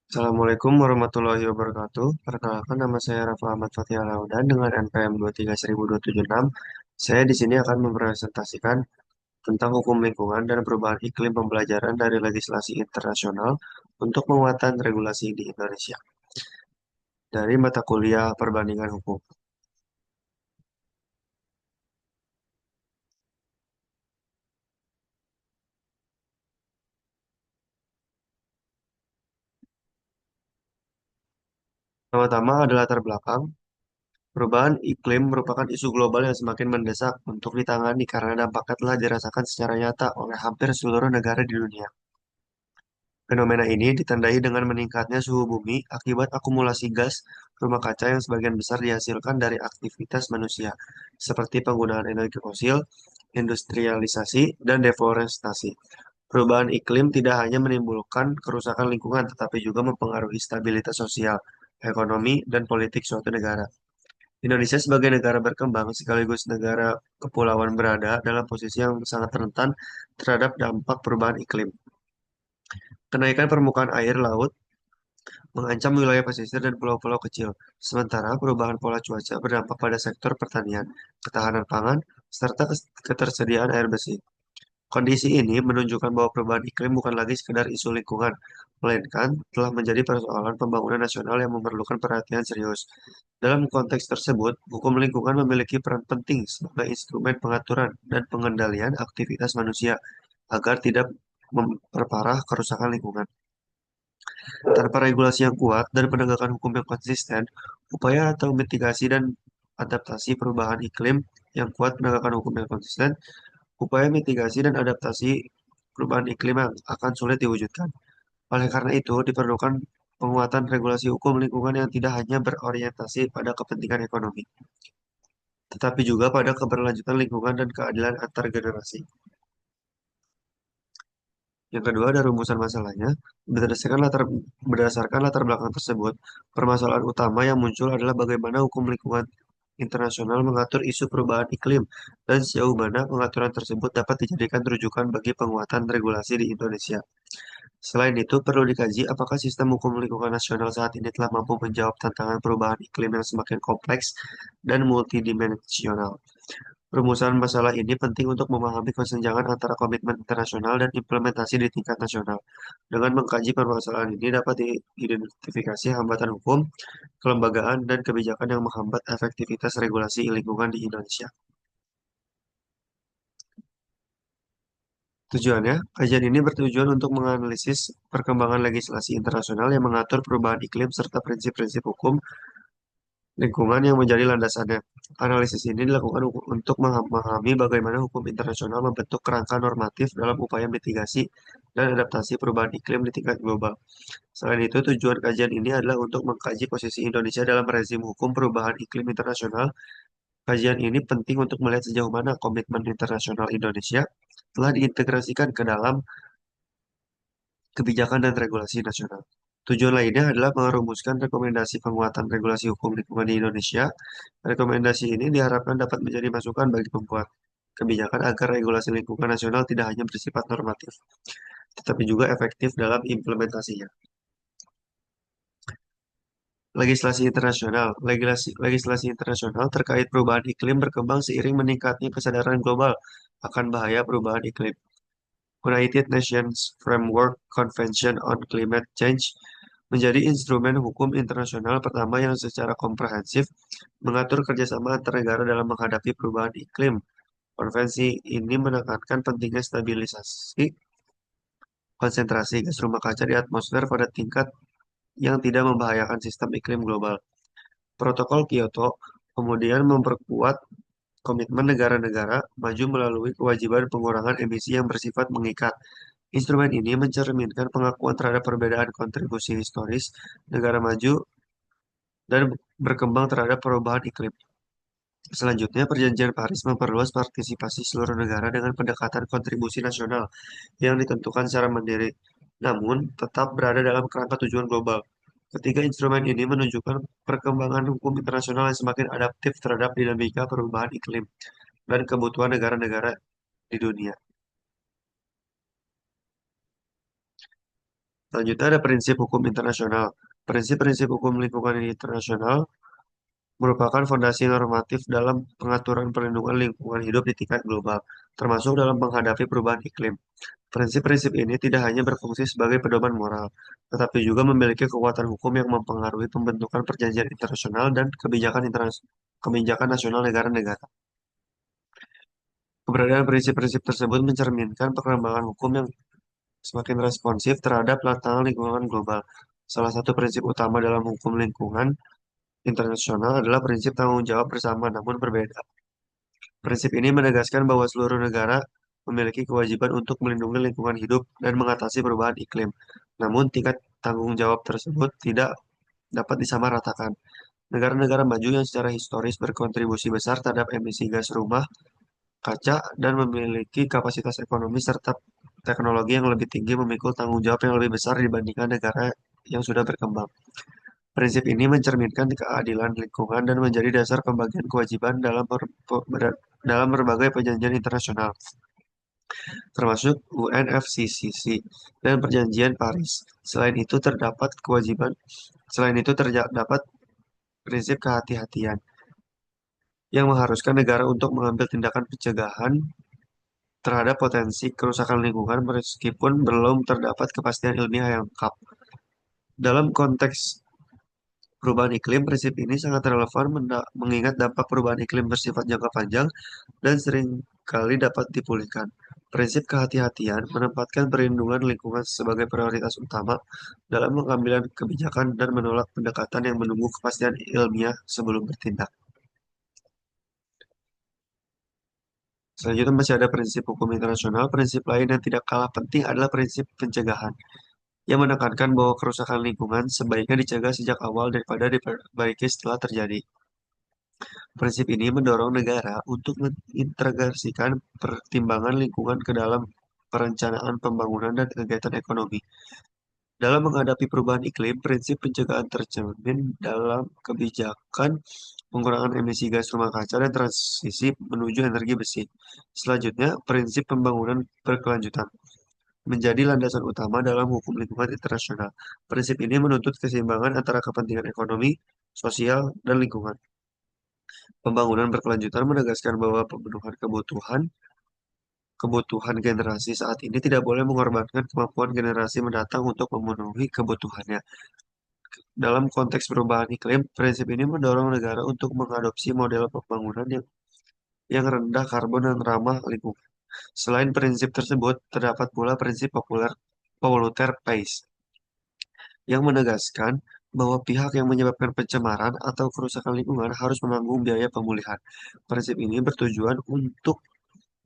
Assalamualaikum warahmatullahi wabarakatuh. Perkenalkan nama saya Rafa Ahmad Fatih Alaudan dengan NPM 2317276. Saya di sini akan mempresentasikan tentang hukum lingkungan dan perubahan iklim pembelajaran dari legislasi internasional untuk penguatan regulasi di Indonesia dari mata kuliah Perbandingan Hukum. Pertama-tama adalah latar belakang. Perubahan iklim merupakan isu global yang semakin mendesak untuk ditangani karena dampaknya telah dirasakan secara nyata oleh hampir seluruh negara di dunia. Fenomena ini ditandai dengan meningkatnya suhu bumi akibat akumulasi gas rumah kaca yang sebagian besar dihasilkan dari aktivitas manusia, seperti penggunaan energi fosil, industrialisasi, dan deforestasi. Perubahan iklim tidak hanya menimbulkan kerusakan lingkungan, tetapi juga mempengaruhi stabilitas sosial, ekonomi, dan politik suatu negara. Indonesia sebagai negara berkembang sekaligus negara kepulauan berada dalam posisi yang sangat rentan terhadap dampak perubahan iklim. Kenaikan permukaan air laut mengancam wilayah pesisir dan pulau-pulau kecil, sementara perubahan pola cuaca berdampak pada sektor pertanian, ketahanan pangan, serta ketersediaan air bersih. Kondisi ini menunjukkan bahwa perubahan iklim bukan lagi sekedar isu lingkungan, melainkan telah menjadi persoalan pembangunan nasional yang memerlukan perhatian serius. Dalam konteks tersebut, hukum lingkungan memiliki peran penting sebagai instrumen pengaturan dan pengendalian aktivitas manusia agar tidak memperparah kerusakan lingkungan. Tanpa regulasi yang kuat dan penegakan hukum yang konsisten, upaya atau mitigasi dan adaptasi perubahan iklim yang kuat penegakan hukum yang konsisten, upaya mitigasi dan adaptasi perubahan iklim yang akan sulit diwujudkan. Oleh karena itu, diperlukan penguatan regulasi hukum lingkungan yang tidak hanya berorientasi pada kepentingan ekonomi, tetapi juga pada keberlanjutan lingkungan dan keadilan antar generasi. Yang kedua ada rumusan masalahnya. Berdasarkan latar belakang tersebut, permasalahan utama yang muncul adalah bagaimana hukum lingkungan internasional mengatur isu perubahan iklim dan sejauh mana pengaturan tersebut dapat dijadikan rujukan bagi penguatan regulasi di Indonesia. Selain itu, perlu dikaji apakah sistem hukum lingkungan nasional saat ini telah mampu menjawab tantangan perubahan iklim yang semakin kompleks dan multidimensional. Rumusan masalah ini penting untuk memahami kesenjangan antara komitmen internasional dan implementasi di tingkat nasional. Dengan mengkaji permasalahan ini dapat diidentifikasi hambatan hukum, kelembagaan, dan kebijakan yang menghambat efektivitas regulasi lingkungan di Indonesia. Tujuannya, kajian ini bertujuan untuk menganalisis perkembangan legislasi internasional yang mengatur perubahan iklim serta prinsip-prinsip hukum lingkungan yang menjadi landasannya. Analisis ini dilakukan untuk memahami bagaimana hukum internasional membentuk kerangka normatif dalam upaya mitigasi dan adaptasi perubahan iklim di tingkat global. Selain itu, tujuan kajian ini adalah untuk mengkaji posisi Indonesia dalam rezim hukum perubahan iklim internasional. Kajian ini penting untuk melihat sejauh mana komitmen internasional Indonesia telah diintegrasikan ke dalam kebijakan dan regulasi nasional. Tujuan lainnya adalah merumuskan rekomendasi penguatan regulasi hukum lingkungan di Indonesia. Rekomendasi ini diharapkan dapat menjadi masukan bagi pembuat kebijakan agar regulasi lingkungan nasional tidak hanya bersifat normatif, tetapi juga efektif dalam implementasinya. Legislasi internasional. Legislasi internasional terkait perubahan iklim berkembang seiring meningkatnya kesadaran global akan bahaya perubahan iklim. United Nations Framework Convention on Climate Change menjadi instrumen hukum internasional pertama yang secara komprehensif mengatur kerjasama antar negara dalam menghadapi perubahan iklim. Konvensi ini menekankan pentingnya stabilisasi konsentrasi gas rumah kaca di atmosfer pada tingkat yang tidak membahayakan sistem iklim global. Protokol Kyoto kemudian memperkuat komitmen negara-negara maju melalui kewajiban pengurangan emisi yang bersifat mengikat. Instrumen ini mencerminkan pengakuan terhadap perbedaan kontribusi historis negara maju dan berkembang terhadap perubahan iklim. Selanjutnya, Perjanjian Paris memperluas partisipasi seluruh negara dengan pendekatan kontribusi nasional yang ditentukan secara mandiri, namun tetap berada dalam kerangka tujuan global. Ketiga instrumen ini menunjukkan perkembangan hukum internasional yang semakin adaptif terhadap dinamika perubahan iklim dan kebutuhan negara-negara di dunia. Selanjutnya ada prinsip hukum internasional. Prinsip-prinsip hukum lingkungan internasional merupakan fondasi normatif dalam pengaturan perlindungan lingkungan hidup di tingkat global, termasuk dalam menghadapi perubahan iklim. Prinsip-prinsip ini tidak hanya berfungsi sebagai pedoman moral, tetapi juga memiliki kekuatan hukum yang mempengaruhi pembentukan perjanjian internasional dan kebijakan nasional negara-negara. Keberadaan prinsip-prinsip tersebut mencerminkan perkembangan hukum yang semakin responsif terhadap tantangan lingkungan global. Salah satu prinsip utama dalam hukum lingkungan internasional adalah prinsip tanggung jawab bersama namun berbeda. Prinsip ini menegaskan bahwa seluruh negara memiliki kewajiban untuk melindungi lingkungan hidup dan mengatasi perubahan iklim. Namun, tingkat tanggung jawab tersebut tidak dapat disamaratakan. Negara-negara maju yang secara historis berkontribusi besar terhadap emisi gas rumah kaca dan memiliki kapasitas ekonomi serta teknologi yang lebih tinggi memikul tanggung jawab yang lebih besar dibandingkan negara yang sudah berkembang. Prinsip ini mencerminkan keadilan lingkungan dan menjadi dasar pembagian kewajiban dalam berbagai perjanjian internasional, termasuk UNFCCC dan Perjanjian Paris. Selain itu terdapat prinsip kehati-hatian yang mengharuskan negara untuk mengambil tindakan pencegahan terhadap potensi kerusakan lingkungan meskipun belum terdapat kepastian ilmiah yang lengkap. Dalam konteks perubahan iklim, prinsip ini sangat relevan mengingat dampak perubahan iklim bersifat jangka panjang dan seringkali dapat dipulihkan. Prinsip kehati-hatian menempatkan perlindungan lingkungan sebagai prioritas utama dalam pengambilan kebijakan dan menolak pendekatan yang menunggu kepastian ilmiah sebelum bertindak. Selanjutnya masih ada prinsip hukum internasional. Prinsip lain yang tidak kalah penting adalah prinsip pencegahan, yang menekankan bahwa kerusakan lingkungan sebaiknya dicegah sejak awal daripada diperbaiki setelah terjadi. Prinsip ini mendorong negara untuk mengintegrasikan pertimbangan lingkungan ke dalam perencanaan pembangunan dan kegiatan ekonomi. Dalam menghadapi perubahan iklim, prinsip pencegahan tercermin dalam kebijakan pengurangan emisi gas rumah kaca dan transisi menuju energi bersih. Selanjutnya, prinsip pembangunan berkelanjutan menjadi landasan utama dalam hukum lingkungan internasional. Prinsip ini menuntut keseimbangan antara kepentingan ekonomi, sosial, dan lingkungan. Pembangunan berkelanjutan menegaskan bahwa pemenuhan kebutuhan kebutuhan generasi saat ini tidak boleh mengorbankan kemampuan generasi mendatang untuk memenuhi kebutuhannya. Dalam konteks perubahan iklim, prinsip ini mendorong negara untuk mengadopsi model pembangunan yang rendah karbon dan ramah lingkungan. Selain prinsip tersebut, terdapat pula prinsip polluter pays yang menegaskan bahwa pihak yang menyebabkan pencemaran atau kerusakan lingkungan harus menanggung biaya pemulihan. Prinsip ini bertujuan untuk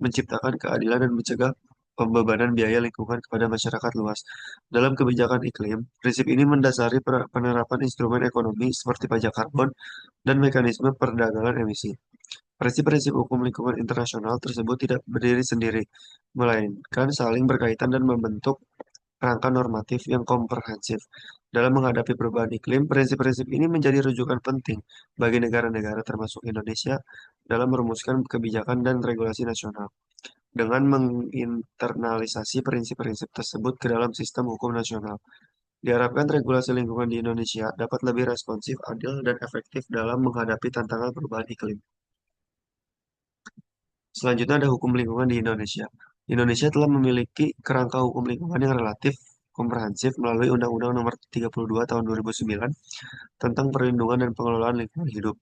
menciptakan keadilan dan mencegah pembebanan biaya lingkungan kepada masyarakat luas. Dalam kebijakan iklim, prinsip ini mendasari penerapan instrumen ekonomi seperti pajak karbon dan mekanisme perdagangan emisi. Prinsip-prinsip hukum lingkungan internasional tersebut tidak berdiri sendiri, melainkan saling berkaitan dan membentuk kerangka normatif yang komprehensif. Dalam menghadapi perubahan iklim, prinsip-prinsip ini menjadi rujukan penting bagi negara-negara termasuk Indonesia dalam merumuskan kebijakan dan regulasi nasional. Dengan menginternalisasi prinsip-prinsip tersebut ke dalam sistem hukum nasional, diharapkan regulasi lingkungan di Indonesia dapat lebih responsif, adil, dan efektif dalam menghadapi tantangan perubahan iklim. Selanjutnya ada hukum lingkungan di Indonesia. Indonesia telah memiliki kerangka hukum lingkungan yang relatif komprehensif melalui Undang-Undang Nomor 32 Tahun 2009 tentang perlindungan dan pengelolaan lingkungan hidup.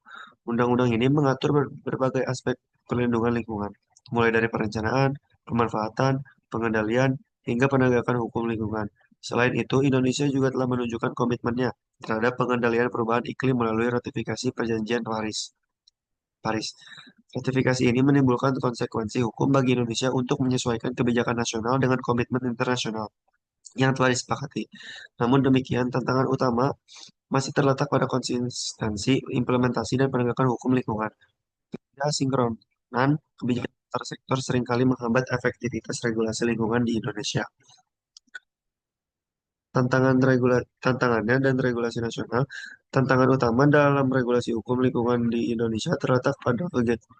Undang-undang ini mengatur berbagai aspek perlindungan lingkungan, mulai dari perencanaan, pemanfaatan, pengendalian, hingga penegakan hukum lingkungan. Selain itu, Indonesia juga telah menunjukkan komitmennya terhadap pengendalian perubahan iklim melalui ratifikasi Perjanjian Paris. Paris. Ratifikasi ini menimbulkan konsekuensi hukum bagi Indonesia untuk menyesuaikan kebijakan nasional dengan komitmen internasional yang telah disepakati. Namun demikian, tantangan utama masih terletak pada konsistensi, implementasi, dan penegakan hukum lingkungan. Ketidaksinkronan kebijakan antar sektor seringkali menghambat efektivitas regulasi lingkungan di Indonesia. Tantangannya dan regulasi nasional. Tantangan utama dalam regulasi hukum lingkungan di Indonesia terletak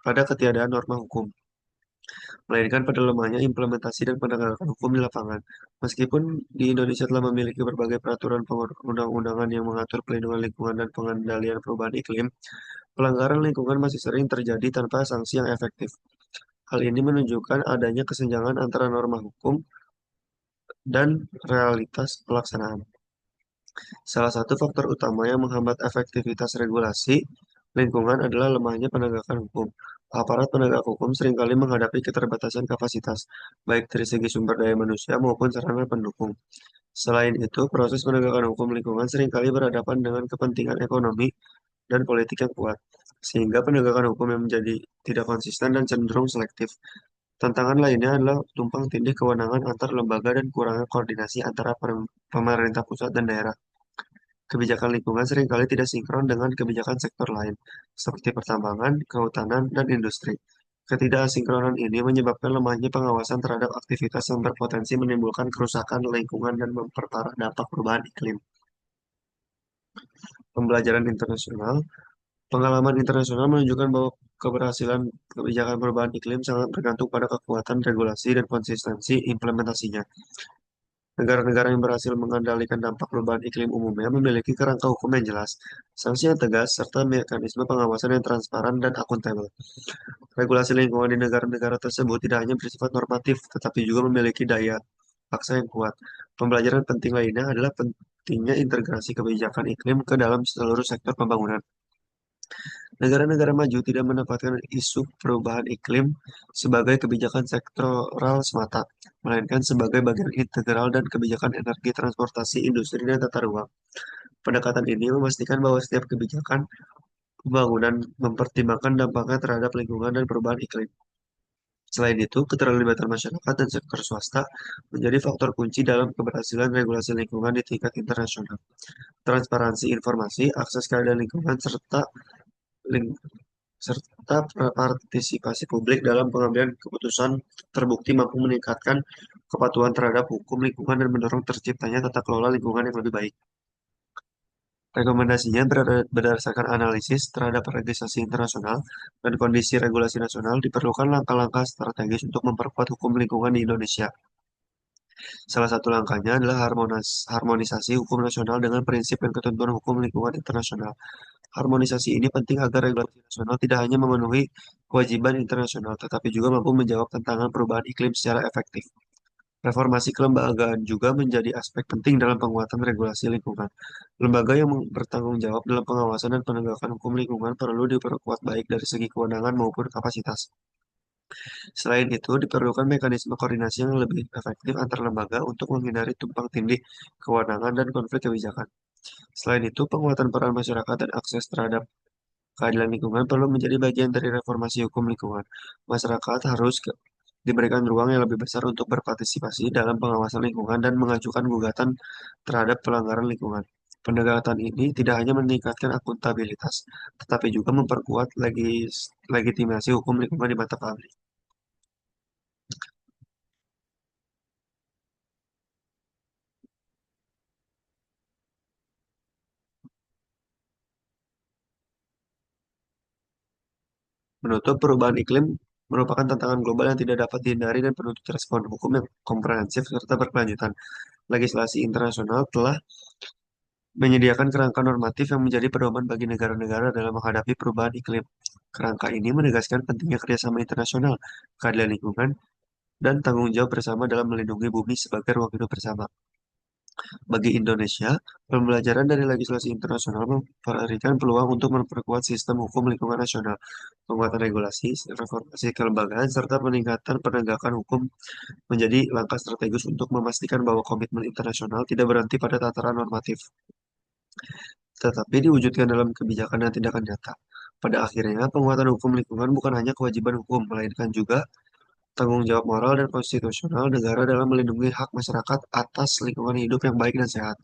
pada ketiadaan norma hukum melainkan pada lemahnya implementasi dan penegakan hukum di lapangan. Meskipun di Indonesia telah memiliki berbagai peraturan perundang-undangan yang mengatur pelindungan lingkungan dan pengendalian perubahan iklim, pelanggaran lingkungan masih sering terjadi tanpa sanksi yang efektif. Hal ini menunjukkan adanya kesenjangan antara norma hukum dan realitas pelaksanaan. Salah satu faktor utama yang menghambat efektivitas regulasi lingkungan adalah lemahnya penegakan hukum. Aparat penegak hukum seringkali menghadapi keterbatasan kapasitas, baik dari segi sumber daya manusia maupun sarana pendukung. Selain itu, proses penegakan hukum lingkungan seringkali berhadapan dengan kepentingan ekonomi dan politik yang kuat, sehingga penegakan hukum yang menjadi tidak konsisten dan cenderung selektif. Tantangan lainnya adalah tumpang tindih kewenangan antar lembaga dan kurangnya koordinasi antara pemerintah pusat dan daerah. Kebijakan lingkungan seringkali tidak sinkron dengan kebijakan sektor lain, seperti pertambangan, kehutanan, dan industri. Ketidaksinkronan ini menyebabkan lemahnya pengawasan terhadap aktivitas yang berpotensi menimbulkan kerusakan lingkungan dan memperparah dampak perubahan iklim. Pembelajaran internasional, pengalaman internasional menunjukkan bahwa keberhasilan kebijakan perubahan iklim sangat bergantung pada kekuatan regulasi dan konsistensi implementasinya. Negara-negara yang berhasil mengendalikan dampak perubahan iklim umumnya memiliki kerangka hukum yang jelas, sanksi yang tegas, serta mekanisme pengawasan yang transparan dan akuntabel. Regulasi lingkungan di negara-negara tersebut tidak hanya bersifat normatif, tetapi juga memiliki daya paksa yang kuat. Pembelajaran penting lainnya adalah pentingnya integrasi kebijakan iklim ke dalam seluruh sektor pembangunan. Negara-negara maju tidak menempatkan isu perubahan iklim sebagai kebijakan sektoral semata, melainkan sebagai bagian integral dan kebijakan energi, transportasi, industri, dan tata ruang. Pendekatan ini memastikan bahwa setiap kebijakan pembangunan mempertimbangkan dampaknya terhadap lingkungan dan perubahan iklim. Selain itu, keterlibatan masyarakat dan sektor swasta menjadi faktor kunci dalam keberhasilan regulasi lingkungan di tingkat internasional. Transparansi informasi, akses keadaan lingkungan, ling- serta partisipasi publik dalam pengambilan keputusan terbukti mampu meningkatkan kepatuhan terhadap hukum lingkungan dan mendorong terciptanya tata kelola lingkungan yang lebih baik. Rekomendasinya berdasarkan analisis terhadap legislasi internasional dan kondisi regulasi nasional diperlukan langkah-langkah strategis untuk memperkuat hukum lingkungan di Indonesia. Salah satu langkahnya adalah harmonisasi hukum nasional dengan prinsip dan ketentuan hukum lingkungan internasional. Harmonisasi ini penting agar regulasi nasional tidak hanya memenuhi kewajiban internasional, tetapi juga mampu menjawab tantangan perubahan iklim secara efektif. Reformasi kelembagaan juga menjadi aspek penting dalam penguatan regulasi lingkungan. Lembaga yang bertanggung jawab dalam pengawasan dan penegakan hukum lingkungan perlu diperkuat baik dari segi kewenangan maupun kapasitas. Selain itu, diperlukan mekanisme koordinasi yang lebih efektif antar lembaga untuk menghindari tumpang tindih kewenangan dan konflik kebijakan. Selain itu, penguatan peran masyarakat dan akses terhadap keadilan lingkungan perlu menjadi bagian dari reformasi hukum lingkungan. Masyarakat harus diberikan ruang yang lebih besar untuk berpartisipasi dalam pengawasan lingkungan dan mengajukan gugatan terhadap pelanggaran lingkungan. Pendekatan ini tidak hanya meningkatkan akuntabilitas, tetapi juga memperkuat legitimasi hukum lingkungan di mata publik. Menutup perubahan iklim merupakan tantangan global yang tidak dapat dihindari dan penuntut respon hukum yang komprehensif serta berkelanjutan. Legislasi internasional telah menyediakan kerangka normatif yang menjadi pedoman bagi negara-negara dalam menghadapi perubahan iklim. Kerangka ini menegaskan pentingnya kerjasama internasional, keadilan lingkungan, dan tanggung jawab bersama dalam melindungi bumi sebagai ruang hidup bersama. Bagi Indonesia, pembelajaran dari legislasi internasional memberikan peluang untuk memperkuat sistem hukum lingkungan nasional, penguatan regulasi, reformasi kelembagaan, serta peningkatan penegakan hukum menjadi langkah strategis untuk memastikan bahwa komitmen internasional tidak berhenti pada tataran normatif, tetapi diwujudkan dalam kebijakan dan tindakan nyata. Pada akhirnya, penguatan hukum lingkungan bukan hanya kewajiban hukum, melainkan juga tanggung jawab moral dan konstitusional negara dalam melindungi hak masyarakat atas lingkungan hidup yang baik dan sehat.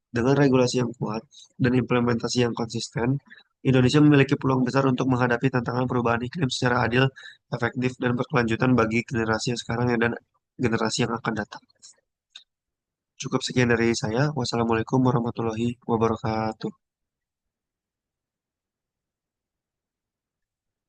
Dengan regulasi yang kuat dan implementasi yang konsisten, Indonesia memiliki peluang besar untuk menghadapi tantangan perubahan iklim secara adil, efektif, dan berkelanjutan bagi generasi yang sekarang dan generasi yang akan datang. Cukup sekian dari saya. Wassalamualaikum warahmatullahi wabarakatuh.